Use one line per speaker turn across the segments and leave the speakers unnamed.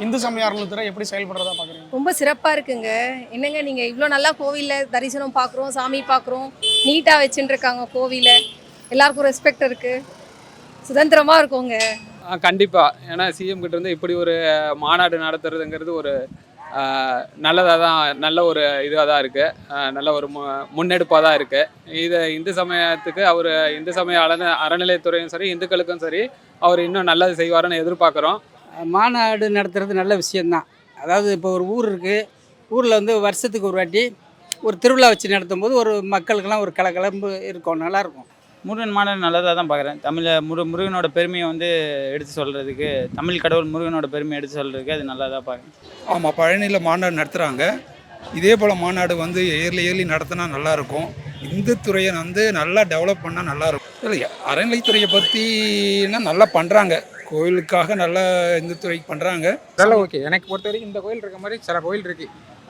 இந்து சமய அறநிலையத்துறை எப்படி செயல்படுறதா பார்க்குறீங்க?
ரொம்ப சிறப்பாக இருக்குங்க. என்னங்க நீங்கள் இவ்வளோ நல்லா கோவிலில் தரிசனம் பார்க்குறோம், சாமி பார்க்குறோம், நீட்டாக வச்சுட்டு இருக்காங்க கோவிலை. எல்லாருக்கும் ரெஸ்பெக்ட் இருக்குது, சுதந்திரமாக இருக்குங்க.
கண்டிப்பாக. ஏன்னா சிஎம் கிட்ட இருந்து இப்படி ஒரு மாநாடு நடத்துறதுங்கிறது ஒரு நல்லதாக தான், நல்ல ஒரு இதாக தான் இருக்குது, நல்ல ஒரு முன்னெடுப்பாக தான் இருக்குது. இதை இந்து சமயத்துக்கு அவர் இந்து சமய அறநிலையத்துறையும் சரி, இந்துக்களுக்கும் சரி, அவர் இன்னும் நல்லது செய்வாருன்னு எதிர்பார்க்குறோம்.
மாநாடு நடத்துறது நல்ல விஷயந்தான். அதாவது இப்போ ஒரு ஊர் இருக்குது, ஊரில் வந்து வருஷத்துக்கு ஒரு வாட்டி ஒரு திருவிழா வச்சு நடத்தும் போது ஒரு மக்களுக்கெல்லாம் ஒரு கலகலம்பு இருக்கும், நல்லாயிருக்கும்.
முருகன் மாநாடு நல்லதாக தான் பார்க்குறேன். முருகனோட பெருமையை வந்து எடுத்து சொல்கிறதுக்கு, தமிழ் கடவுள் முருகனோட பெருமையை எடுத்து சொல்கிறதுக்கு அது நல்லா தான் பார்க்குறேன்.
ஆமாம், பழனியில் மாநாடு நடத்துகிறாங்க. இதே போல் மாநாடு வந்து இயர்லி நடத்தினா நல்லாயிருக்கும். இந்து துறையை வந்து நல்லா டெவலப் பண்ணால் நல்லாயிருக்கும். இல்லை, அறநிலைத்துறையை பற்றினா நல்லா பண்ணுறாங்க, கோயிலுக்காக நல்லா இந்து துறைக்கு பண்ணுறாங்க.
அதெல்லாம் ஓகே. எனக்கு பொறுத்த வரைக்கும் இந்த கோயில் இருக்க மாதிரி சில கோயில் இருக்குது,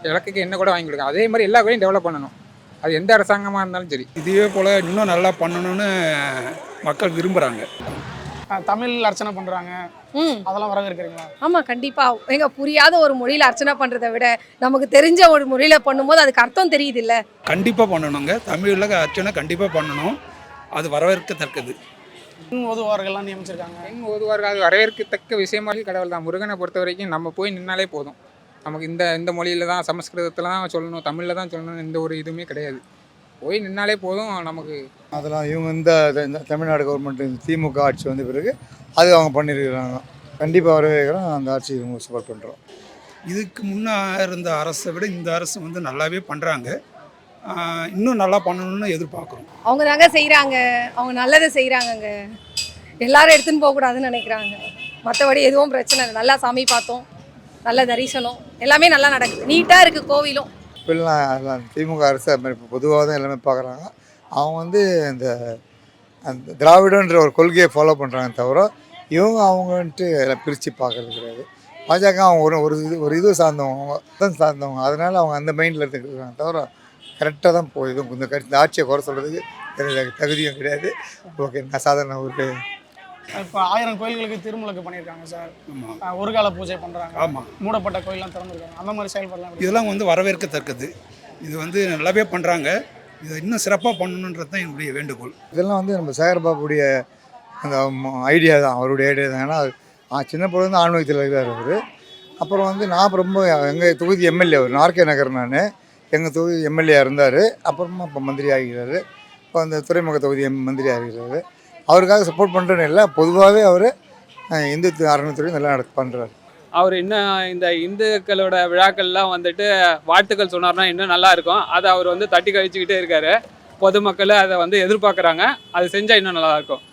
இலக்குக்கு என்ன கூட வாங்கி கொடுங்க. அதே மாதிரி எல்லா கோயிலும் டெவலப் பண்ணணும், அது எந்த அரசாங்கமாக இருந்தாலும் சரி.
இதே போல் இன்னும் நல்லா பண்ணணும்னு மக்கள் விரும்புகிறாங்க.
தமிழ் அர்ச்சனை பண்ணுறாங்க, அதெல்லாம் வரவேற்கிறீங்களா?
ஆமாம், கண்டிப்பாக. எங்க புரியாத ஒரு மொழியில் அர்ச்சனை பண்ணுறதை விட நமக்கு தெரிஞ்ச ஒரு மொழியில் பண்ணும்போது அதுக்கு அர்த்தம் தெரியுது இல்லை?
கண்டிப்பாக பண்ணணுங்க, தமிழில் அர்ச்சனை கண்டிப்பாக பண்ணணும், அது வரவேற்கத்தக்கது.
பெண் ஓதுவார்கள்லாம் நியமிச்சிருக்காங்க.
பெண் ஓதுவார்கள் அது வரவேற்கத்தக்க விஷயமாக கடவுள் தான். முருகனை பொறுத்த வரைக்கும் நம்ம போய் நின்னாலே போதும். நமக்கு இந்த மொழியில் தான், சமஸ்கிருதத்தில் தான் சொல்லணும், தமிழில் தான் சொல்லணும், எந்த ஒரு இதுவுமே கிடையாது. போய் நின்னாலே போதும் நமக்கு.
அதெல்லாம் இவங்க இந்த தமிழ்நாடு கவர்மெண்ட் திமுக ஆட்சி வந்த பிறகு அது அவங்க பண்ணியிருக்கிறாங்க. கண்டிப்பாக வரவேற்கிறோம், அந்த ஆட்சி இவங்க சப்போர்ட் பண்ணுறோம்.
இதுக்கு முன்னே இருந்த அரசை விட இந்த அரசு வந்து நல்லாவே பண்ணுறாங்க, இன்னும் நல்லா பண்ணணும்னு எதிர்பார்க்குறோம்.
அவங்க தாங்க செய்கிறாங்க, அவங்க நல்லதை செய்கிறாங்கங்க. எல்லாரும் எடுத்துன்னு போகக்கூடாதுன்னு நினைக்கிறாங்க, மற்றபடி எதுவும் பிரச்சனை இல்லை. நல்லா சாமி பார்த்தோம், நல்ல தரிசனம், எல்லாமே நல்லா நடக்குது, நீட்டாக இருக்குது கோவிலும்.
இப்போல்லாம் திமுக அரசு அது மாதிரி பொதுவாக தான் எல்லாமே பார்க்குறாங்க. அவங்க வந்து அந்த திராவிடன்ற ஒரு கொள்கையை ஃபாலோ பண்ணுறாங்க தவிர இவங்க அவங்கன்ட்டு எல்லாம் பிரித்து பார்க்கறது கிடையாது. பாஜக அவங்க ஒரு இது சார்ந்தவங்க தான் சார்ந்தவங்க, அதனால் அவங்க அந்த மைண்டில் எடுத்துக்கிறாங்க தவிர கரெக்டாக தான் போயிடும். இந்த ஆட்சியை குறை சொல்கிறதுக்கு தகுதியும் கிடையாது. ஓகே, நான் சாதாரண ஒரு
இப்போ 1000 கோயில்களுக்கு திருமுழுக்கு பண்ணியிருக்காங்க சார். ஒரு கால பூஜை பண்ணுறாங்க.
ஆமாம்,
மூடப்பட்ட கோயிலெலாம் திறந்துருக்காங்க. அந்த மாதிரி செயல்படலாம்.
இதெல்லாம் வந்து வரவேற்கத்தக்கது. இது வந்து நல்லாவே பண்ணுறாங்க, இதை இன்னும் சிறப்பாக பண்ணணுன்றது தான் என்னுடைய வேண்டுகோள்.
இதெல்லாம் வந்து நம்ம சேகர்பாபுடைய அந்த ஐடியா தான், அவருடைய ஐடியா தான். ஏன்னா சின்ன பொழுது வந்து ஆன்மீகத்தில் இருக்கிறார் அவர். அப்புறம் வந்து நான் ரொம்ப எங்கள் தொகுதி எம்எல்ஏ, அவர் நார்கே நகர், நான் எங்கள் தொகுதி எம்எல்ஏ இருந்தார். அப்புறமா இப்போ மந்திரி ஆகிறார். இப்போ அந்த துறைமுக தொகுதி மந்திரி ஆகிறார். அவருக்காக சப்போர்ட் பண்ணுறேன்னு இல்லை, பொதுவாகவே அவர் இந்து அறநிலையத்துறை நல்லா பண்ணுறாரு.
அவர் இன்னும் இந்த இந்துக்களோட விழாக்கள்லாம் வந்துட்டு வாழ்த்துக்கள் சொன்னார்னா இன்னும் நல்லா இருக்கும். அதை அவர் வந்து தட்டி கழிச்சுக்கிட்டே இருக்காரு. பொதுமக்கள் அதை வந்து எதிர்பார்க்குறாங்க, அது செஞ்சால் இன்னும் நல்லா இருக்கும்.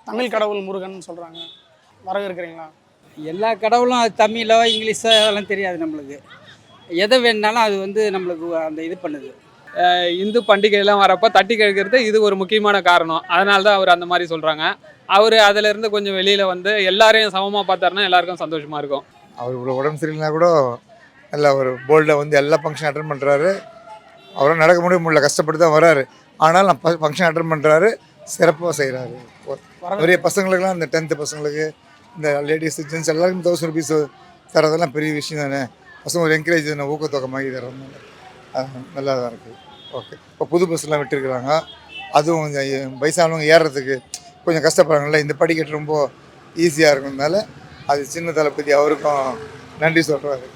தமிழ் கடவுள் முருகன் சொல்கிறாங்க, வரவேற்கிறீங்களா?
எல்லா கடவுளும் அது தமிழோ இங்கிலீஷோ அதெல்லாம் தெரியாது நம்மளுக்கு. எதை வேணுனாலும் அது வந்து நம்மளுக்கு அந்த இது பண்ணுது.
இந்து பண்டிகைலாம் வரப்போ தட்டி கழிக்கிறது இது ஒரு முக்கியமான காரணம். அதனால தான் அவர் அந்த மாதிரி சொல்கிறாங்க. அவர் அதிலேருந்து கொஞ்சம் வெளியில் வந்து எல்லாரையும் சமமாக பார்த்தாருன்னா எல்லாருக்கும் சந்தோஷமாக இருக்கும்.
அவர் இவ்வளோ உடம்பு சரியில்லைனா கூட நல்லா ஒரு போல்டாக வந்து எல்லா ஃபங்க்ஷன் அட்டன் பண்ணுறாரு. அவரும் நடக்க முடியல, கஷ்டப்பட்டு தான் வராரு. ஆனால் நான் ஃபங்க்ஷன் அட்டன் பண்ணுறாரு, சிறப்பாக செய்கிறாரு. நிறைய பசங்களுக்குலாம், இந்த 10th பசங்களுக்கு, இந்த லேடிஸ் ஜென்ட்ஸ் எல்லாருக்கும் 1000 rupees தரதெல்லாம் பெரிய விஷயம் தானே. பசங்க ஒரு என்கரேஜ் தானே, ஊக்கத்தொகை தர்றதுனால நல்லா தான் இருக்குது. ஓகே, இப்போ புது பஸ்லாம் விட்டுருக்குறாங்க, அதுவும் கொஞ்சம் வயசானவங்க ஏறுறதுக்கு கொஞ்சம் கஷ்டப்படுறாங்கல்ல, இந்த படிக்கட்டு ரொம்ப ஈஸியாக இருக்கிறதுனால அது சின்ன தளபதி அவருக்கும் நன்றி சொல்கிறாரு.